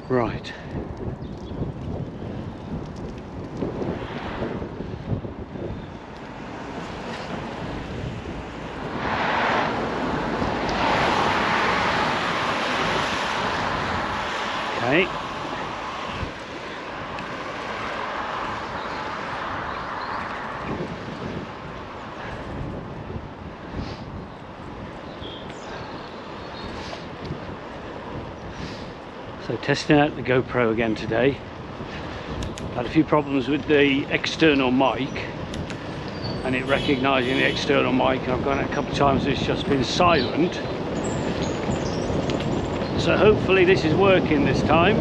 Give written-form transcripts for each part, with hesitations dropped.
Right. Okay. So testing out the GoPro again today. Had a few problems with the external mic and it recognising the external mic, and I've gone out a couple of times, it's just been silent. So hopefully this is working this time.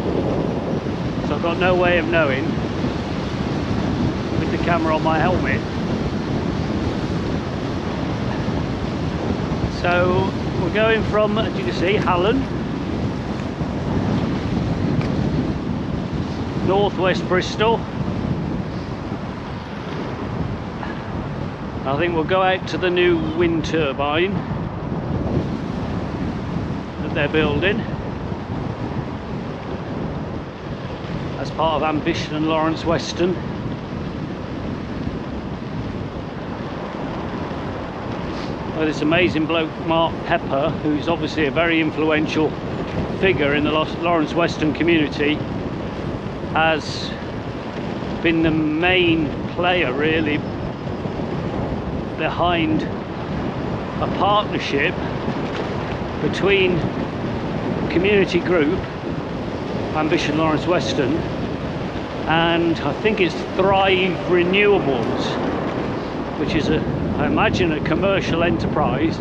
So I've got no way of knowing with the camera on my helmet. So we're going from, as you can see, Hallen, northwest Bristol. I think we'll go out to the new wind turbine that they're building as part of Ambition and Lawrence Weston. Well, this amazing bloke Mark Pepper, who's obviously a very influential figure in the Lawrence Weston community, has been the main player really behind a partnership between community group Ambition Lawrence Weston and I think it's Thrive Renewables, which is I imagine a commercial enterprise,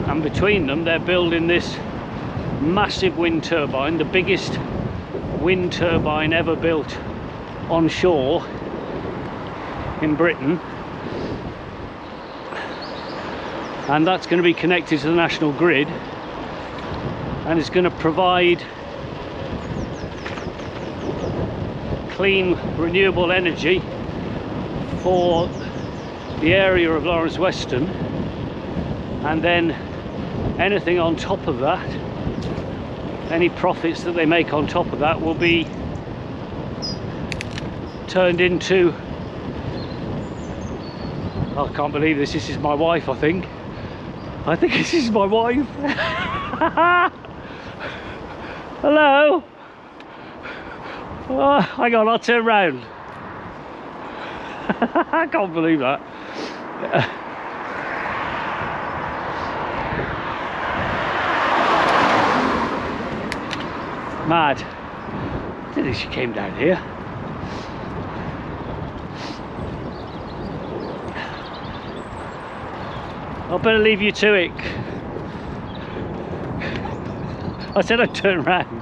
and between them they're building this massive wind turbine, the biggest wind turbine ever built onshore in Britain, and that's going to be connected to the national grid, and it's going to provide clean renewable energy for the area of Lawrence Weston, and then anything on top of that, any profits that they make on top of that will be turned into, I can't believe this is my wife, I think this is my wife. Hello. Oh, hang on, I'll turn round. I can't believe that. Mad. I didn't think she came down here. I better leave you to it. I said I'd turn round.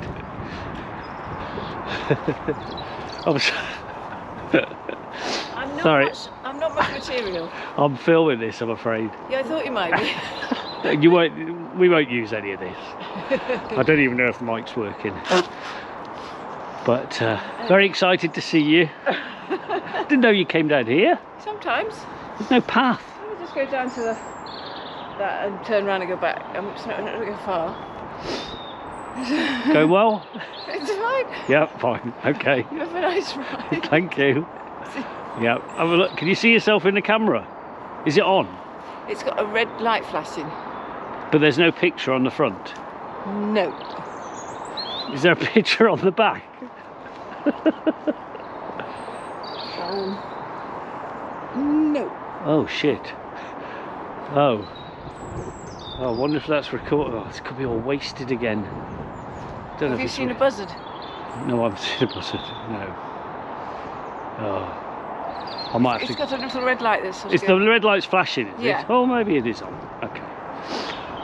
Sorry. I'm not much material. I'm filming this, I'm afraid. Yeah, I thought you might be. We won't use any of this. I don't even know if the mic's working. But very excited to see you. Didn't know you came down here. Sometimes. There's no path. I'll just go down to that and turn around and go back. It's not going to go far. Going well? It's fine. Yeah, fine. Okay. You have a nice ride. Thank you. Yeah. Have a look. Can you see yourself in the camera? Is it on? It's got a red light flashing. But there's no picture on the front? No. Is there a picture on the back? No. Oh shit. Oh. I wonder if that's recorded. Oh, this could be all wasted again. Don't know Have if you it's seen a buzzard? No, I haven't seen a buzzard. No. Oh. I might have It's to. got a little red light that's It's the red light's flashing, is Yeah. it? Oh, maybe it is on. Okay.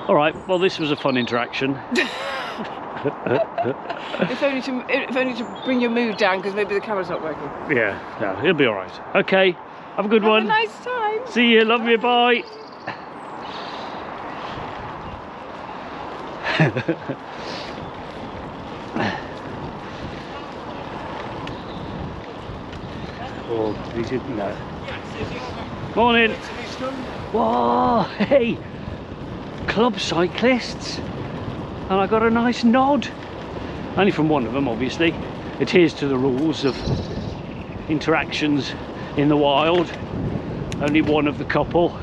All right. Well, this was a fun interaction. If only to bring your mood down, because maybe the camera's not working. Yeah. Yeah. It'll be all right. Okay. Have a good one. Have a nice time. See you. Love you. Bye. Oh, he didn't know. Morning. Whoa, hey, club cyclists. and I got a nice nod. Only from one of them, obviously. Adheres to the rules of interactions in the wild. Only one of the couple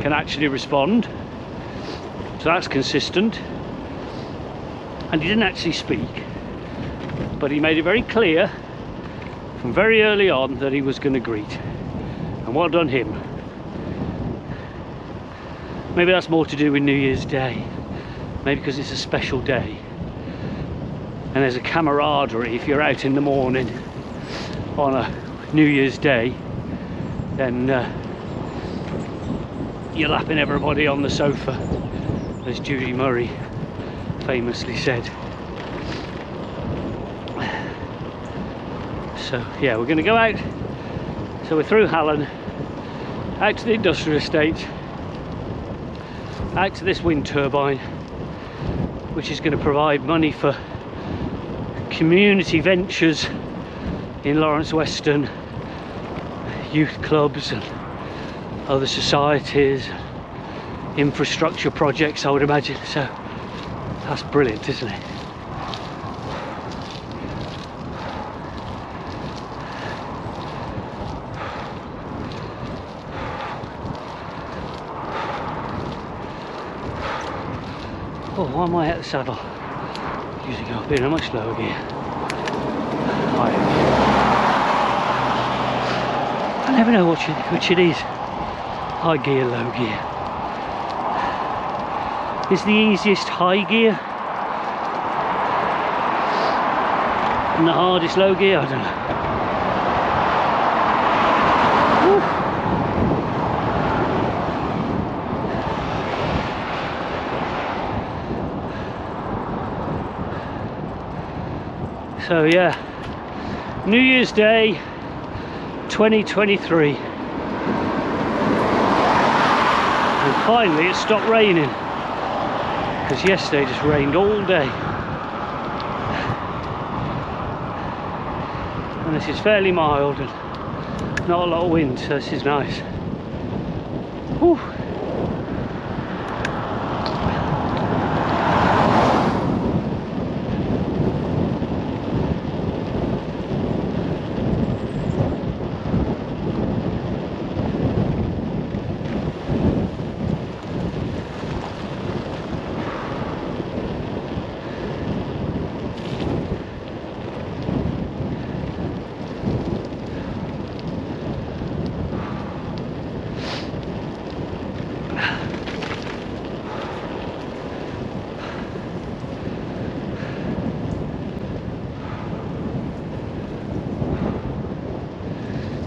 can actually respond, so that's consistent. And he didn't actually speak, but he made it very clear from very early on that he was going to greet, and well done him. Maybe that's more to do with New Year's Day, maybe because it's a special day and there's a camaraderie. If you're out in the morning on a New Year's Day, then you're lapping everybody on the sofa, as Judy Murray famously said. So yeah, we're going to go out. So we're through Hallen, out to the industrial estate, out to this wind turbine, which is going to provide money for community ventures in Lawrence Weston, youth clubs and other societies, infrastructure projects, I would imagine. So that's brilliant, isn't it? Oh, why am I at the saddle? Usually go up in a much lower gear. I never know which it is. High gear, low gear. Is the easiest high gear and the hardest low gear? I don't know. So yeah, New Year's Day 2023, and finally it stopped raining, because yesterday just rained all day, and this is fairly mild and not a lot of wind, so this is nice. Whew.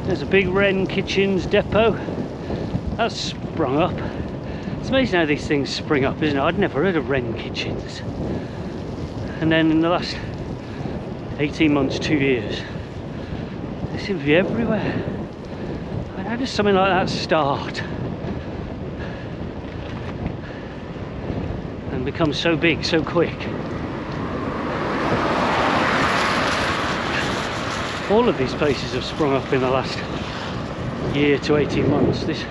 There's a big Wren Kitchens depot that's sprung up. It's amazing how these things spring up, isn't it? I'd never heard of Wren Kitchens, and then in the last 18 months, 2 years, they seem to be everywhere. I mean, how does something like that start and become so big so quick? All of these places have sprung up in the last year to 18 months. This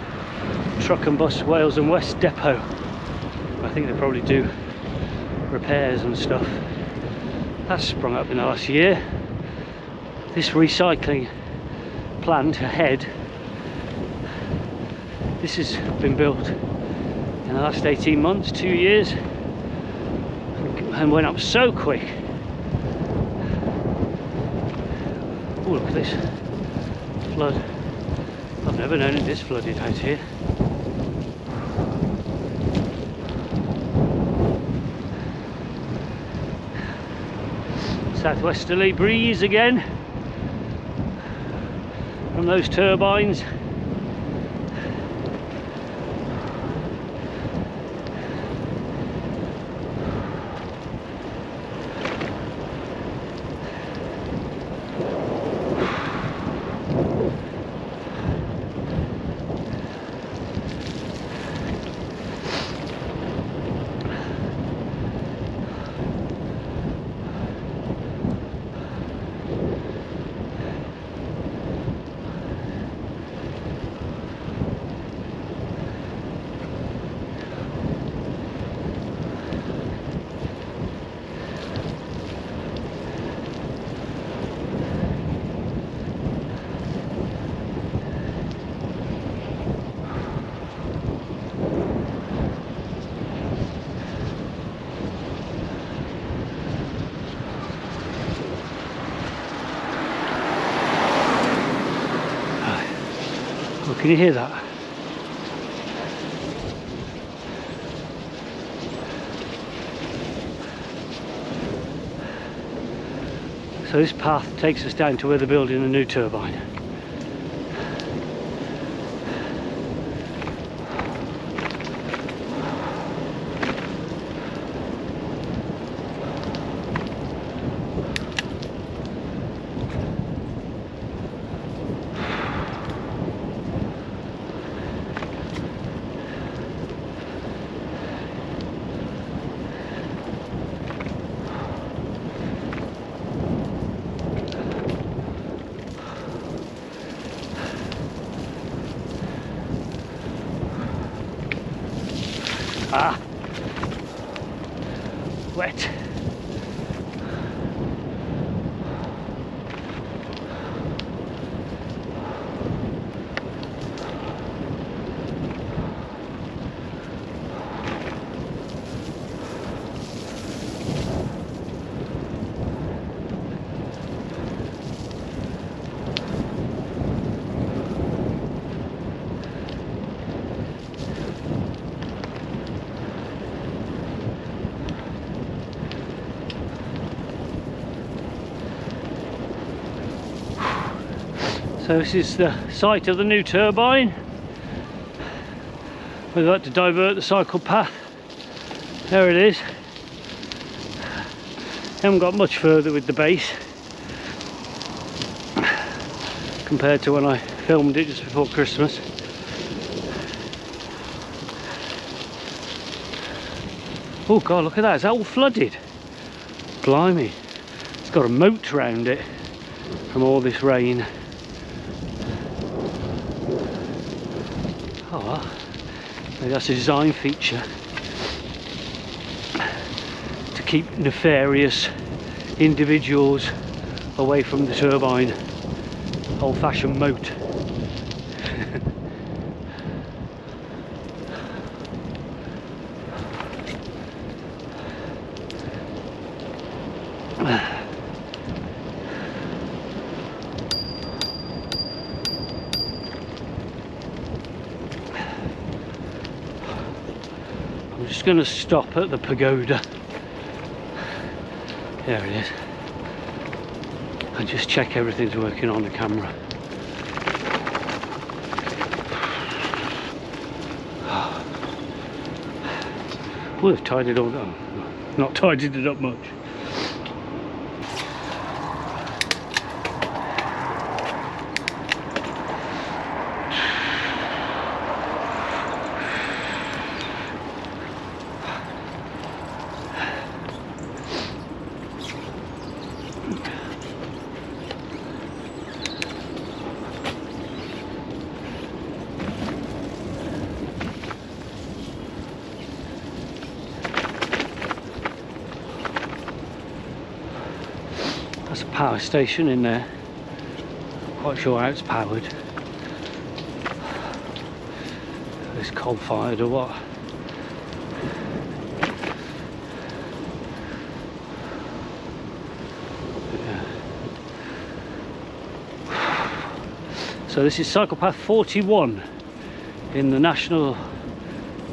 Truck and Bus Wales and West depot, I think they probably do repairs and stuff, that's sprung up in the last year. This recycling plant ahead, this has been built in the last 18 months, 2 years, and went up so quick. Oh, look at this flood. I've never known it this flooded out here. Southwesterly breeze again from those turbines. Can you hear that? So this path takes us down to where they're building a new turbine. Ah, wet. So this is the site of the new turbine. We've got to divert the cycle path. There it is. Haven't got much further with the base compared to when I filmed it just before Christmas. Oh God, look at that, is that all flooded? Blimey, it's got a moat around it from all this rain. Oh, well, maybe that's a design feature to keep nefarious individuals away from the turbine. Old-fashioned moat. I'm just going to stop at the pagoda. There it is. And just check everything's working on the camera. We've tidied it all up. Not tidied it up much. That's a power station in there. Not quite sure how it's powered. It's coal fired or what? Yeah. So this is cycle path 41 in the National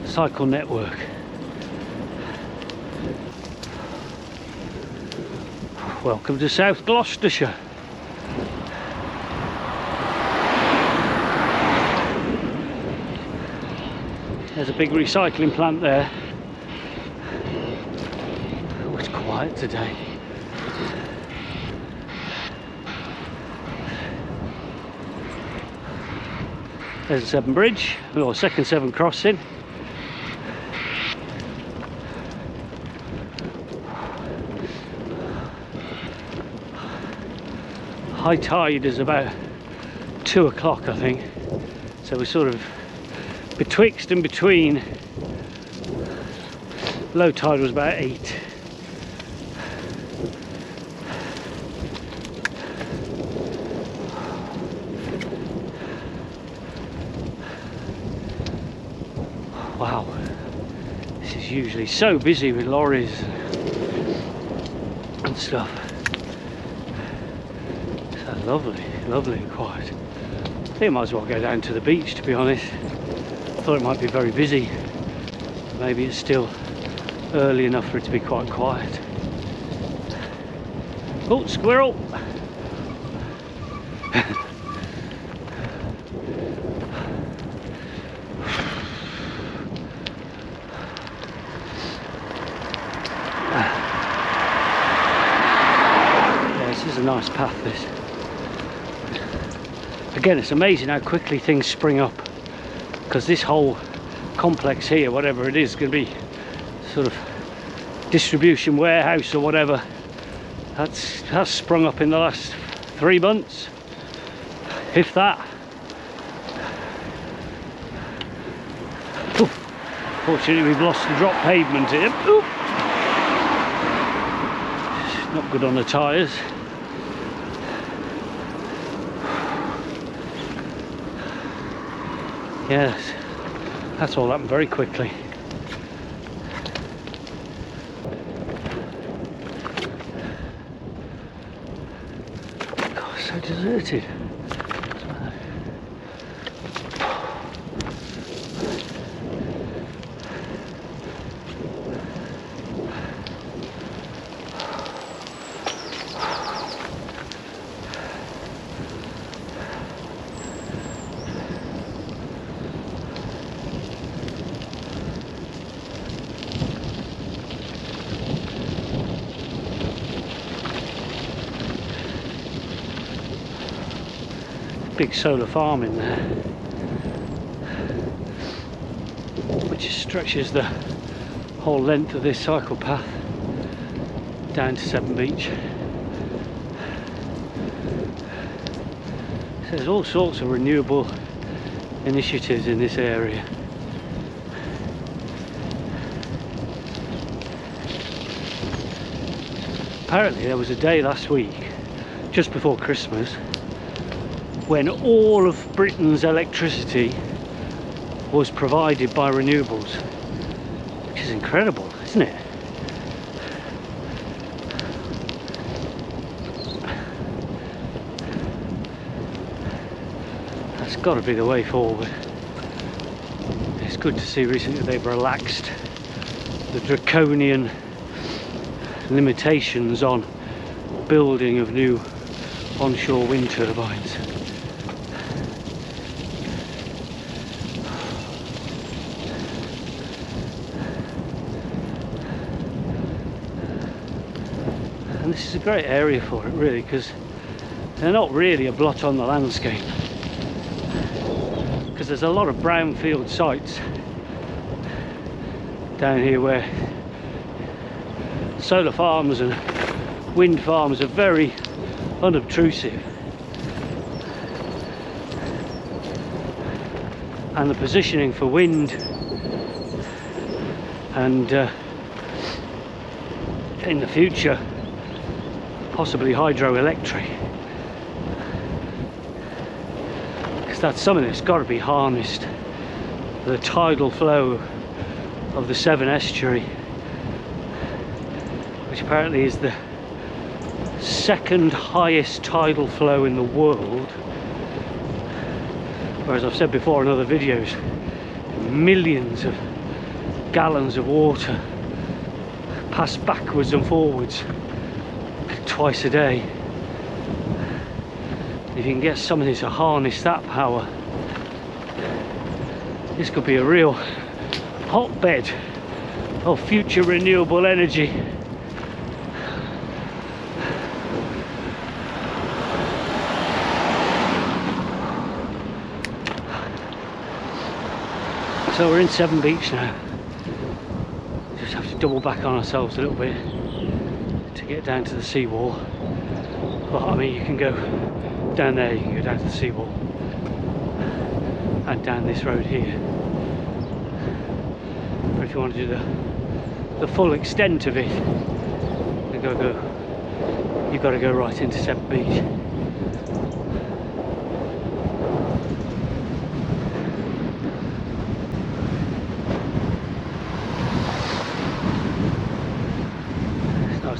Cycle Network. Welcome to South Gloucestershire. There's a big recycling plant there. Oh, it's quiet today. There's the Severn Bridge, or second Severn crossing. High tide is about 2 o'clock, I think. So we're sort of betwixt and between. Low tide was about 8. Wow, this is usually so busy with lorries and stuff. So lovely, lovely and quiet. think I might as well go down to the beach, to be honest. I thought it might be very busy. Maybe it's still early enough for it to be quite quiet. Oh, squirrel! Yeah, this is a nice path, this. Again, it's amazing how quickly things spring up, because this whole complex here, whatever it is going to be, sort of distribution warehouse or whatever, has sprung up in the last 3 months, if that. Ooh, fortunately we've lost the drop pavement here. Ooh. Not good on the tyres. Yes, that's all happened very quickly. God, so deserted. Big solar farm in there, which stretches the whole length of this cycle path down to Severn Beach. So there's all sorts of renewable initiatives in this area. Apparently there was a day last week, just before Christmas, when all of Britain's electricity was provided by renewables, which is incredible, isn't it? That's got to be the way forward. It's good to see recently they've relaxed the draconian limitations on building of new onshore wind turbines. And this is a great area for it, really, because they're not really a blot on the landscape, because there's a lot of brownfield sites down here where solar farms and wind farms are very unobtrusive, and the positioning for wind and in the future possibly hydroelectric, because that's something that's got to be harnessed. The tidal flow of the Severn estuary, which apparently is the second highest tidal flow in the world, whereas I've said before in other videos, millions of gallons of water pass backwards and forwards twice a day. If you can get somebody to harness that power, this could be a real hotbed of future renewable energy. So we're in Severn Beach now. Just have to double back on ourselves a little bit to get down to the seawall. Well, I mean, you can go down there, you can go down to the seawall, and down this road here. But if you want to do the full extent of it, you've got to go right into Severn Beach.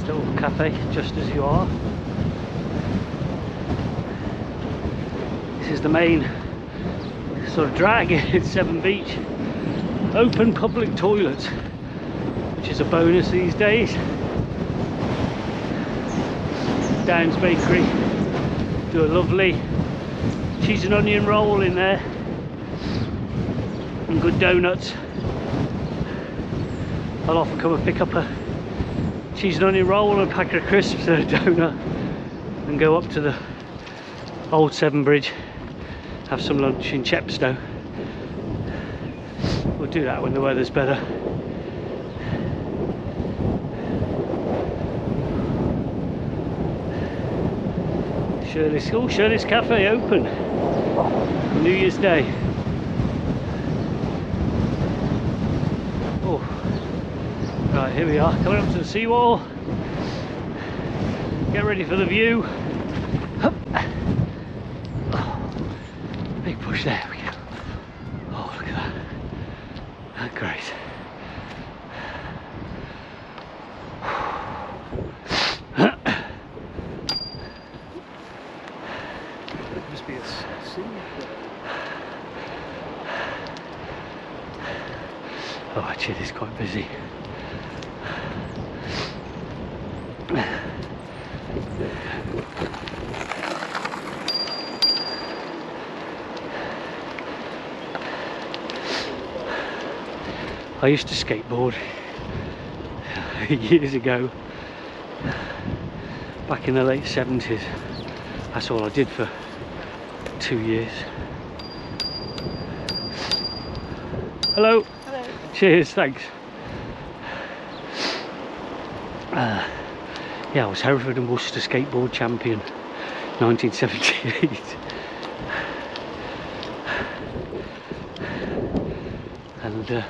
Little cafe, just as you are. This is the main sort of drag at Severn Beach. Open public toilets, which is a bonus these days. Downs Bakery do a lovely cheese and onion roll in there, and good donuts. I'll often come and pick up a cheese and onion roll and a packet of crisps and a donut and go up to the old Severn Bridge, have some lunch in Chepstow. We'll do that when the weather's better. Shirley's Cafe open on New Year's Day. Oh, right, here we are, coming up to the seawall. Get ready for the view. Hup. Oh, big push, there we go. Oh, look at that. That's great. Must be a sea. Oh, actually, it's quite busy. I used to skateboard years ago, back in the late 70s. That's all I did for 2 years. Hello. Hello. Cheers, thanks. Yeah, I was Hereford and Worcester skateboard champion, 1978. And the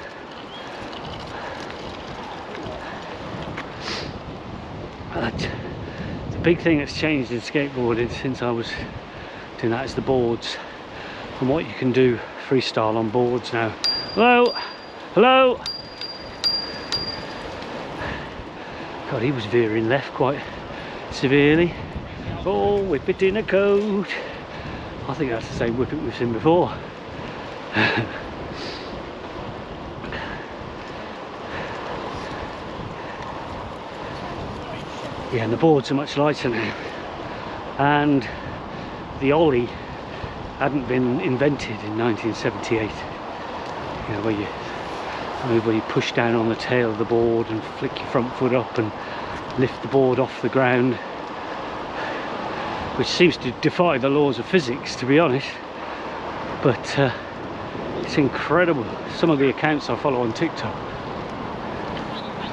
big thing that's changed in skateboarding since I was doing that is the boards, and what you can do freestyle on boards now. Hello, hello. God, he was veering left quite severely. Oh, whip it in a coat. I think that's the same whip it we've seen before. Yeah, and the boards are much lighter now, and the ollie hadn't been invented in 1978. You know, where you push down on the tail of the board and flick your front foot up and lift the board off the ground, which seems to defy the laws of physics, to be honest. But it's incredible, some of the accounts I follow on TikTok.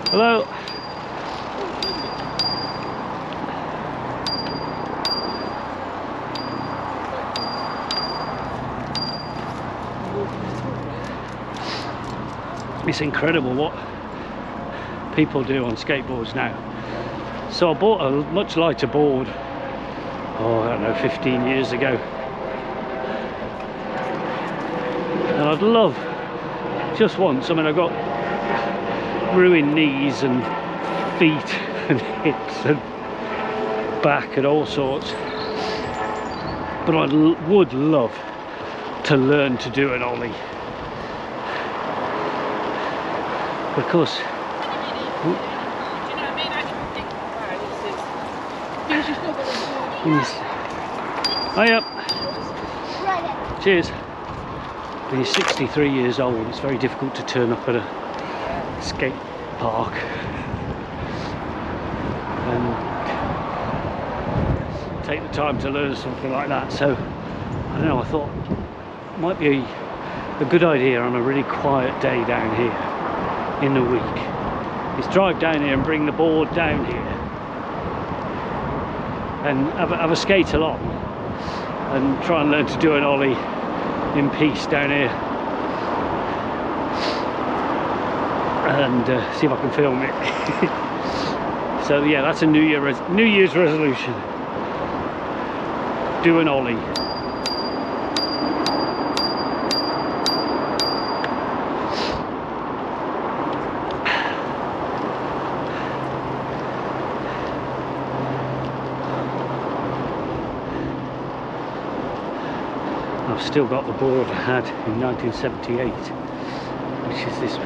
Hello. It's incredible what people do on skateboards now. So I bought a much lighter board, oh, I don't know, 15 years ago. And I'd love, just once, I mean, I've got ruined knees and feet and hips and back and all sorts. But I would love to learn to do an ollie. Of course. Hiya. Cheers. When you're 63 years old, it's very difficult to turn up at a skate park and take the time to learn something like that. So, I don't know, I thought it might be a good idea on a really quiet day down here in the week is drive down here and bring the board down here and have a skate along and try and learn to do an ollie in peace down here, and see if I can film it. So yeah, that's a New Year's resolution. Do an ollie. I've still got the board I had in 1978, which is this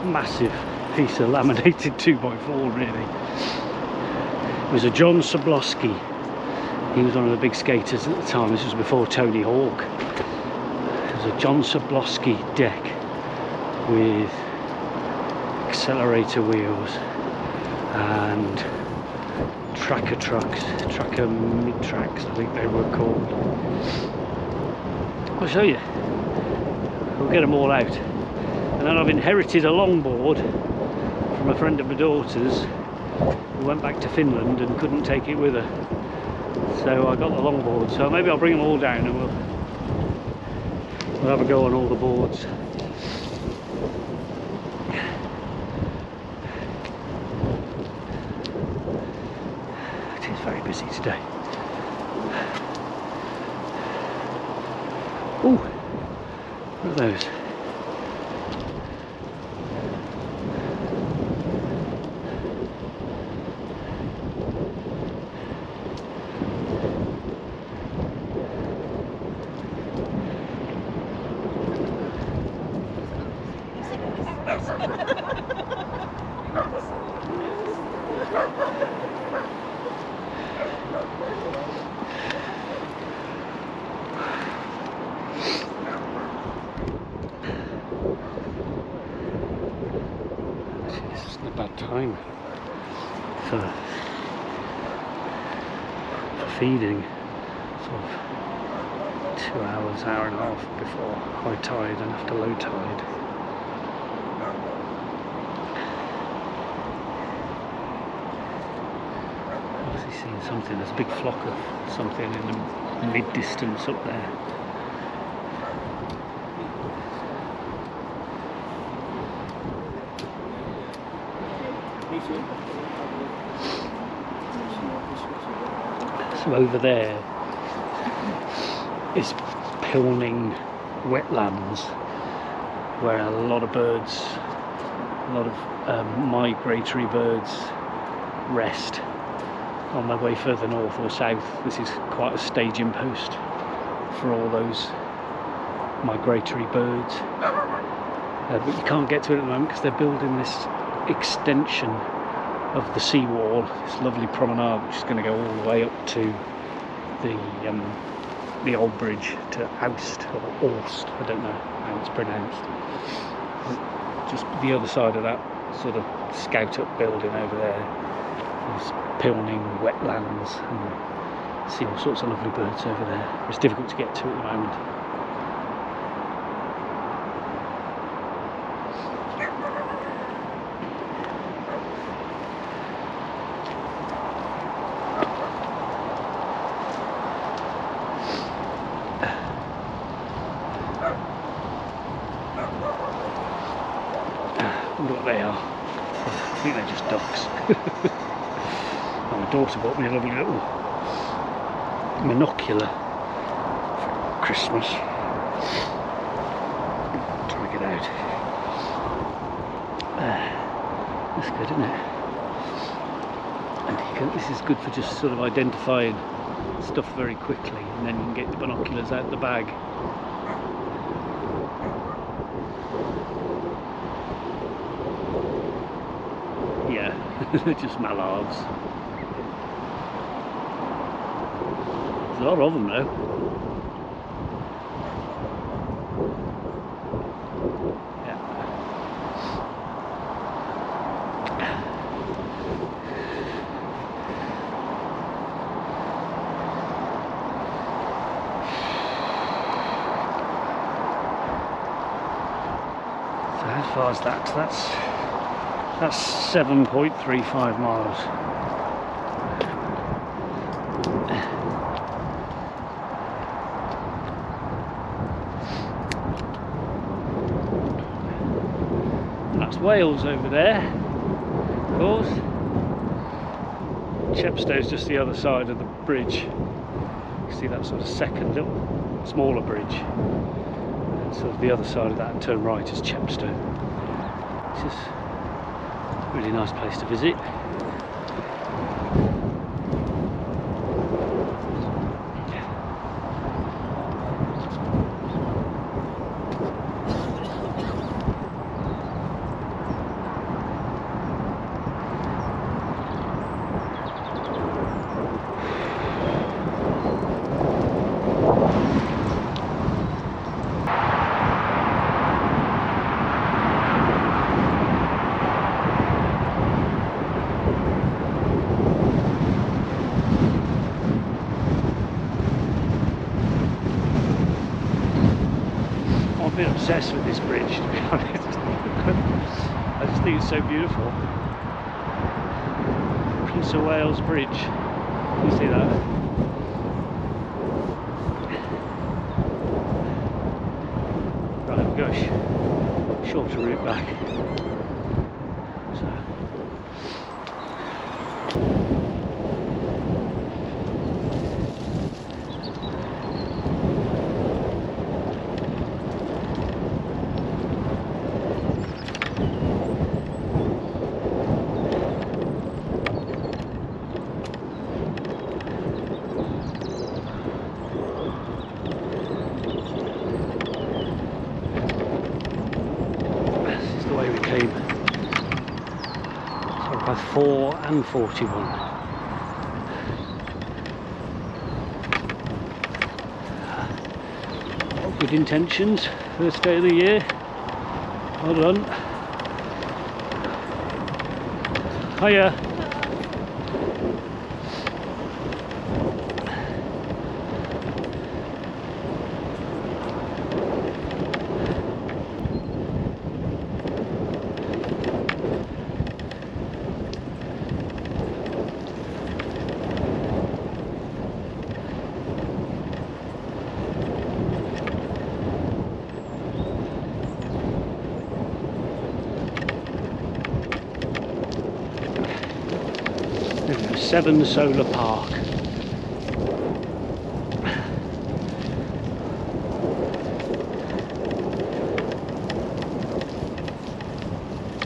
massive piece of laminated 2x4 really. It was a John Soblowski. He was one of the big skaters at the time. This was before Tony Hawk. It was a John Soblowski deck with accelerator wheels and tracker mid-tracks, I think they were called. I'll show you. We'll get them all out. And then I've inherited a longboard from a friend of my daughter's who went back to Finland and couldn't take it with her. So I got the longboard. So maybe I'll bring them all down and we'll have a go on all the boards. Very busy today. Oh, what are those? Bad time for feeding, sort of 2 hours, hour and a half before high tide and after low tide. Obviously seeing something, there's a big flock of something in the mid-distance up there. So over there is Pilning wetlands where a lot of birds, a lot of migratory birds rest on their way further north or south. This is quite a staging post for all those migratory birds. But you can't get to it at the moment because they're building this extension of the seawall, this lovely promenade which is going to go all the way up to the old bridge to Aust or Aust, I don't know how it's pronounced. Just the other side of that sort of scout up building over there is Pilning wetlands, and see all sorts of lovely birds over there. It's difficult to get to at the moment. I wonder what they are. I think they're just ducks. My daughter bought me a lovely little monocular for Christmas. Try to get out. That's good, isn't it? And this is good for just sort of identifying stuff very quickly, and then you can get the binoculars out of the bag. Yeah, they're just mallards. There's a lot of them though. Yeah. So how far is that? That's 7.35 miles. And that's Wales over there, of course. Chepstow's just the other side of the bridge. You see that sort of second little smaller bridge. And sort of the other side of that and turn right is Chepstow. It's just a really nice place to visit. a bit obsessed with this bridge, to be honest. I just think it's so beautiful. Prince of Wales Bridge. You see that? Right, we've got a shorter route back. So. Path 4 and 41. Good intentions, first day of the year. Well done. Hiya. Severn Solar Park.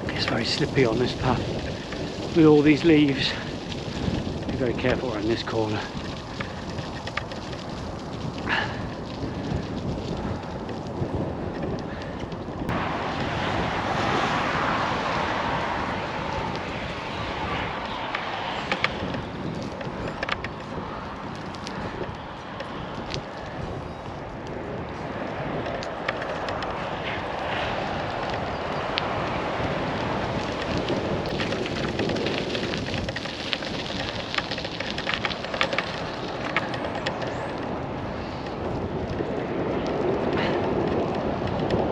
It's very slippy on this path with all these leaves. Be very careful around this corner.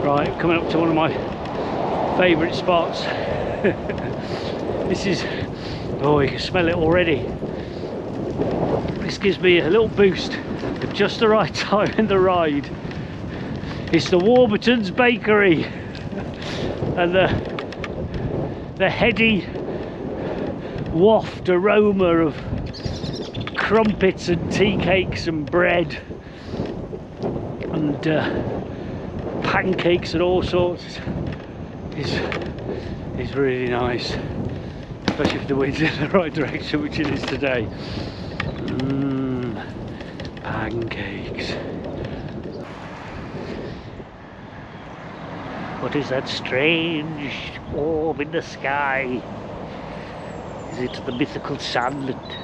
Right, coming up to one of my favourite spots. This is, oh, you can smell it already. This gives me a little boost at just the right time in the ride. It's the Warburton's Bakery, and the heady waft aroma of crumpets and tea cakes and bread and pancakes and all sorts is really nice, especially if the wind's in the right direction, which it is today. Pancakes. What is that strange orb in the sky? Is it the mythical sun that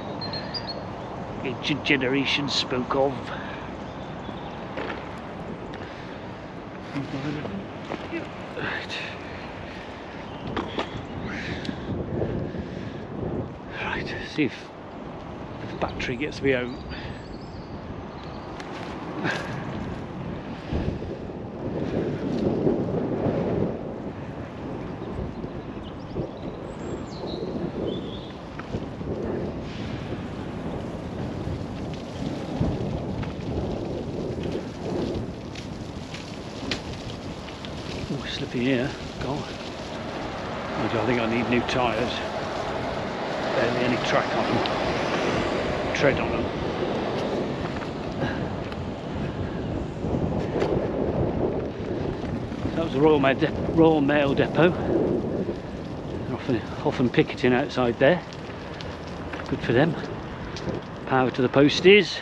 ancient generations spoke of? Right, see if the battery gets me out. Oh, slippy here, God. I think I need new tyres. Barely any track on them. Tread on them. That was the Royal Mail Depot. They're often picketing outside there. Good for them. Power to the posties.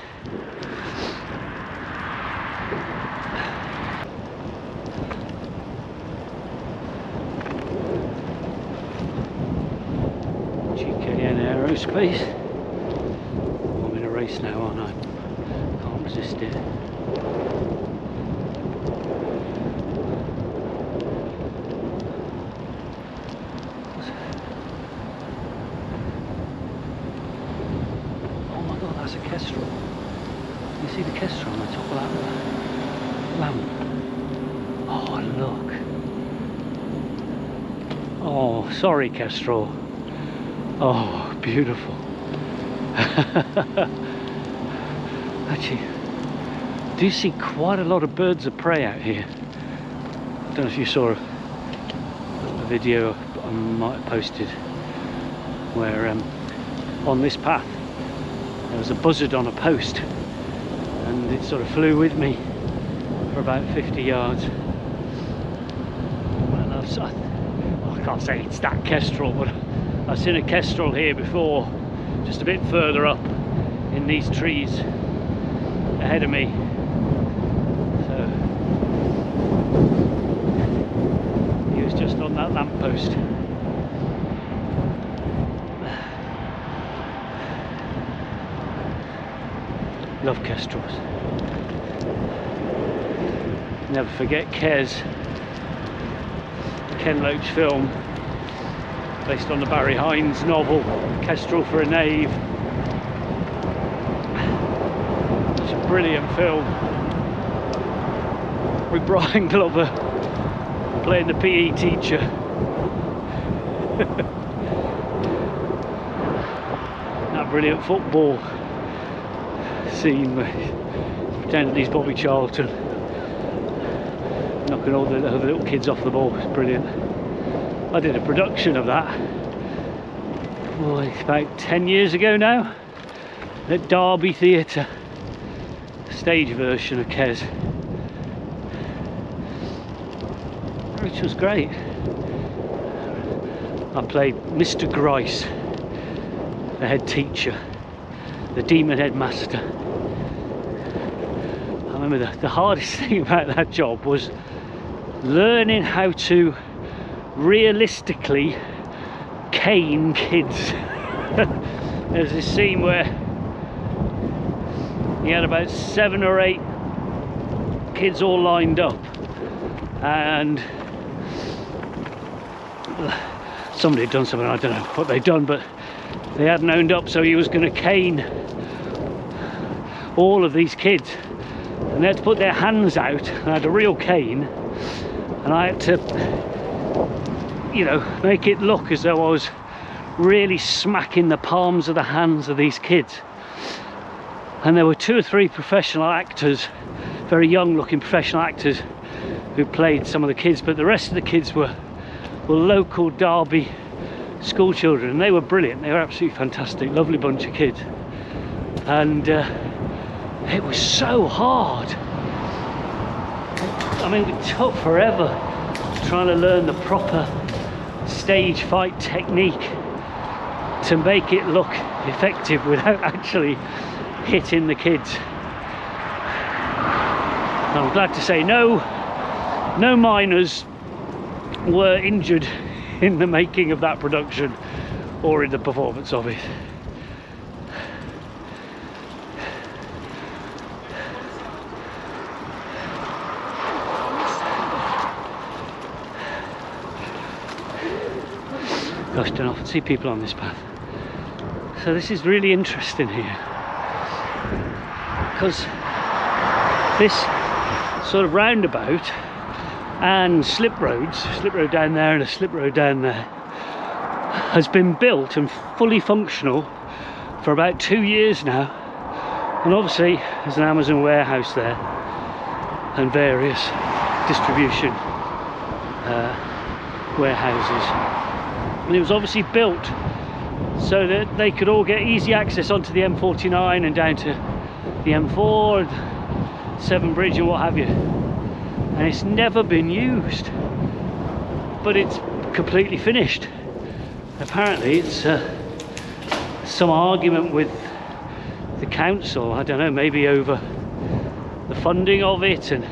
Aerospace. I'm in a race now, aren't I? Can't resist it. Oh my God, that's a kestrel. You see the kestrel on the top of that lamp? Oh, look. Oh, sorry, Kestrel. Oh, beautiful. Actually, I do see quite a lot of birds of prey out here. I don't know if you saw a video I might have posted where on this path there was a buzzard on a post, and it sort of flew with me for about 50 yards. And I can't say it's that kestrel, but I've seen a kestrel here before, just a bit further up in these trees ahead of me. So he was just on that lamppost. Love kestrels. Never forget Kes, Ken Loach film based on the Barry Hines novel Kestrel for a Knave. It's a brilliant film with Brian Glover playing the PE teacher. That brilliant football scene where he's pretending he's Bobby Charlton, knocking all the little kids off the ball. It's brilliant. I did a production of that, about 10 years ago now, at Derby Theatre, stage version of Kes, which was great. I played Mr. Grice, the head teacher, the demon headmaster. I remember the hardest thing about that job was learning how to realistically cane kids. There's this scene where he had about 7 or 8 kids all lined up, and somebody had done something, I don't know what they'd done, but they hadn't owned up, so he was going to cane all of these kids, and they had to put their hands out, and I had a real cane, and I had to, you know, make it look as though I was really smacking the palms of the hands of these kids. And there were 2 or 3 professional actors, very young looking professional actors, who played some of the kids, but the rest of the kids were local Derby school children, and they were brilliant. They were absolutely fantastic, lovely bunch of kids, and it was so hard. I mean, it took forever trying to learn the proper stage fight technique to make it look effective without actually hitting the kids. I'm glad to say no minors were injured in the making of that production or in the performance of it. Gosh, don't often see people on this path. So this is really interesting here, because this sort of roundabout and slip road down there and a slip road down there, has been built and fully functional for about 2 years now. And obviously there's an Amazon warehouse there and various distribution warehouses. And it was obviously built so that they could all get easy access onto the M49 and down to the M4 and Severn Bridge and what have you. And it's never been used, but it's completely finished. Apparently it's some argument with the council, I don't know, maybe over the funding of it, and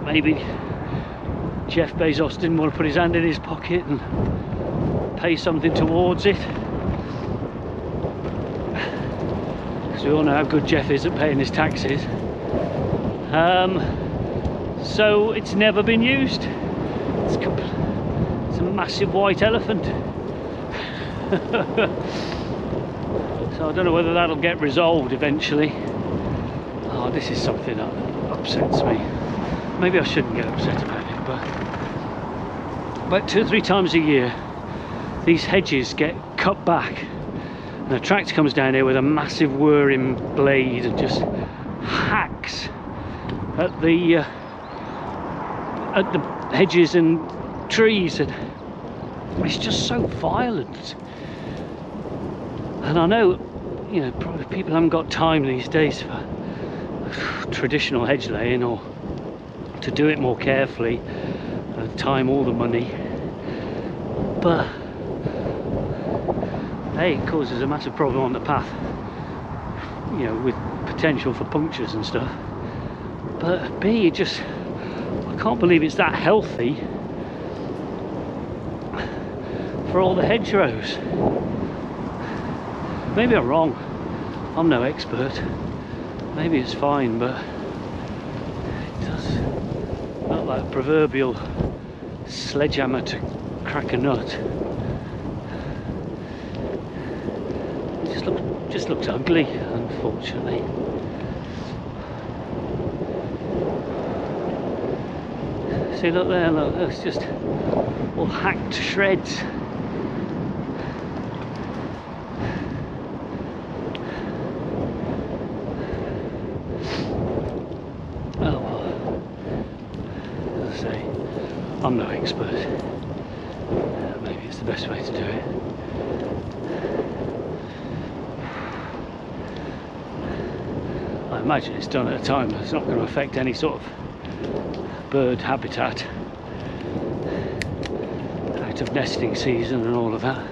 maybe Jeff Bezos didn't want to put his hand in his pocket and pay something towards it, because we all know how good Jeff is at paying his taxes. So it's never been used. It's a massive white elephant. So I don't know whether that'll get resolved eventually. Oh, this is something that upsets me. maybe I shouldn't get upset about it, but about 2 or 3 times a year these hedges get cut back and a tractor comes down here with a massive whirring blade and just hacks at the hedges and trees, and it's just so violent. And I know, you know, probably people haven't got time these days for traditional hedge laying or to do it more carefully, time, all the money, but A, it causes a massive problem on the path, you know, with potential for punctures and stuff, but B, it just, I can't believe it's that healthy for all the hedgerows. Maybe I'm wrong, I'm no expert, maybe it's fine, but it does look like a proverbial sledgehammer to crack a nut. It just looks ugly, unfortunately. See, look there, look, it's just all hacked to shreds. Oh well, as I say, I'm no expert. Maybe it's the best way to do it. I imagine it's done at a time that's not going to affect any sort of bird habitat out of nesting season and all of that,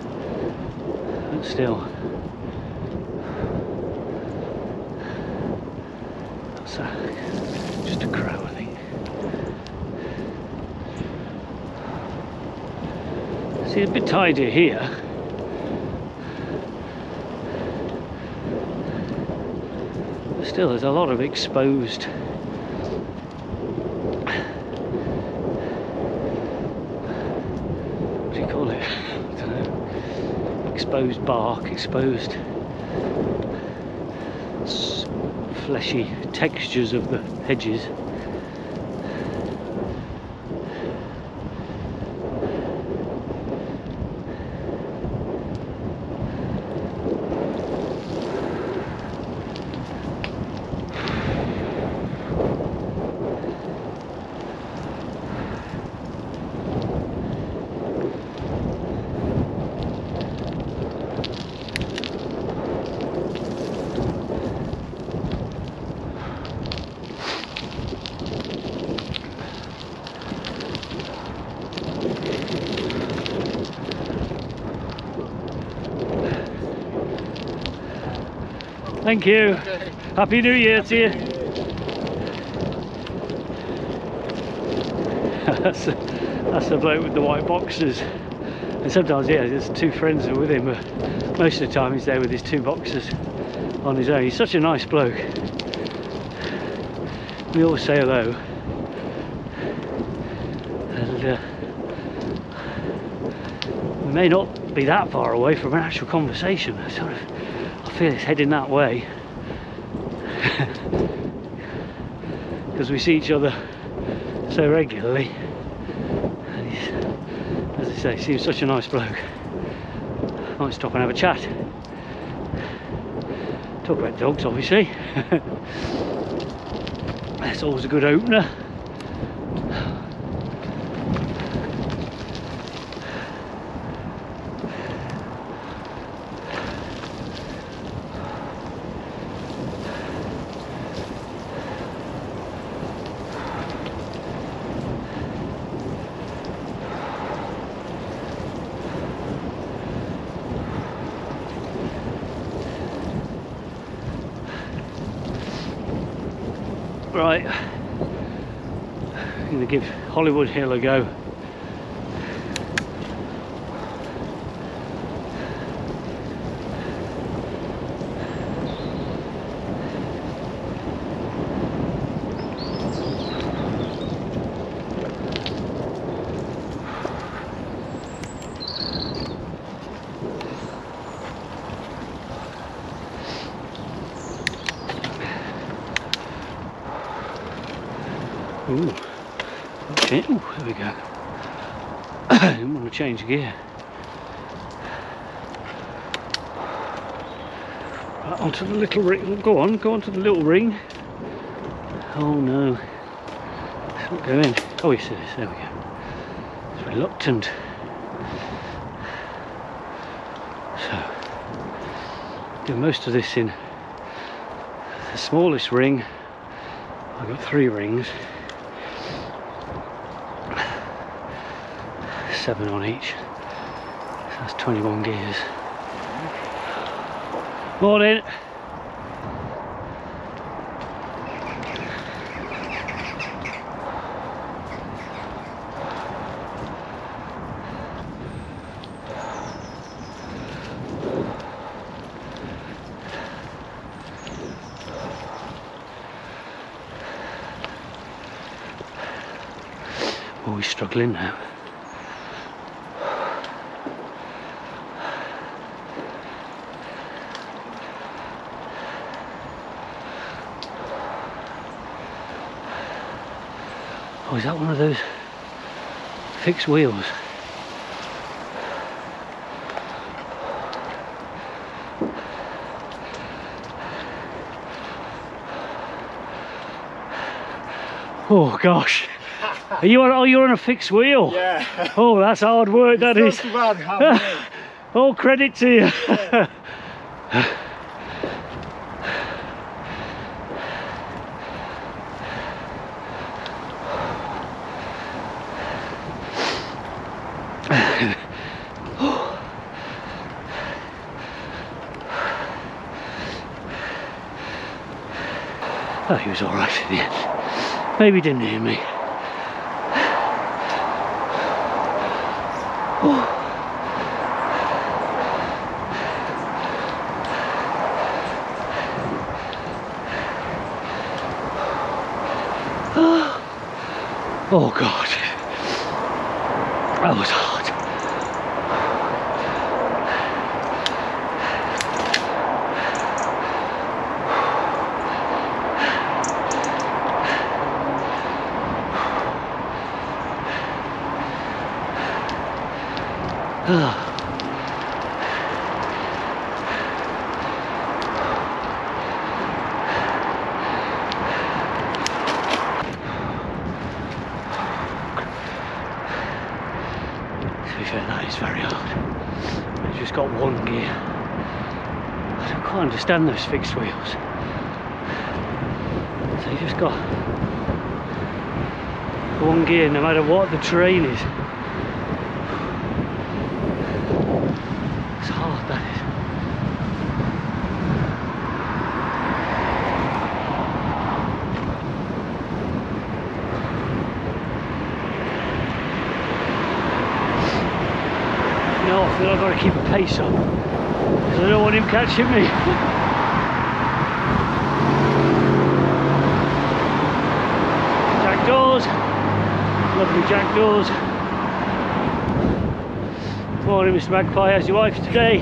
but still, that's just a crow, I think. See, it's a bit tidier here. But still, there's a lot of exposed exposed bark, exposed fleshy textures of the hedges. Thank you. Okay. Happy New Year to you. That's the bloke with the white boxers. And sometimes, yeah, there's 2 friends who are with him, but most of the time he's there with his 2 boxers on his own. He's such a nice bloke. We always say hello. And we may not be that far away from an actual conversation. I feel it's heading that way because we see each other so regularly, and he's, as I say, seems such a nice bloke. Might stop and have a chat, talk about dogs, obviously. That's always a good opener. Right, I'm going to give Hollywood Hill a go. Ooh. it. Ooh, there we go. I didn't want to change gear. Right, onto the little ring. Go on to the little ring. Oh no. It's not going. Oh yes, it is. There we go. It's reluctant. So, do most of this in the smallest ring. I've got 3 rings. 7 on each. So that's 21 gears. Morning. Oh, he's struggling now. Oh, is that one of those fixed wheels? Oh gosh. Are you on, oh, you're on a fixed wheel? Yeah. Oh, that's hard work, that is. It's not too bad, All credit to you. Yeah. Oh, he was alright in the end. Maybe he didn't hear me. Oh God, that was hard. To be fair, that is very hard. I've just got 1 gear. I don't quite understand those fixed wheels. So you just got 1 gear no matter what the terrain is. It's hard, that is. I feel I've got to keep a pace up because I don't want him catching me. Jackdaws, lovely jackdaws. Morning, Mr. Magpie. How's your wife today?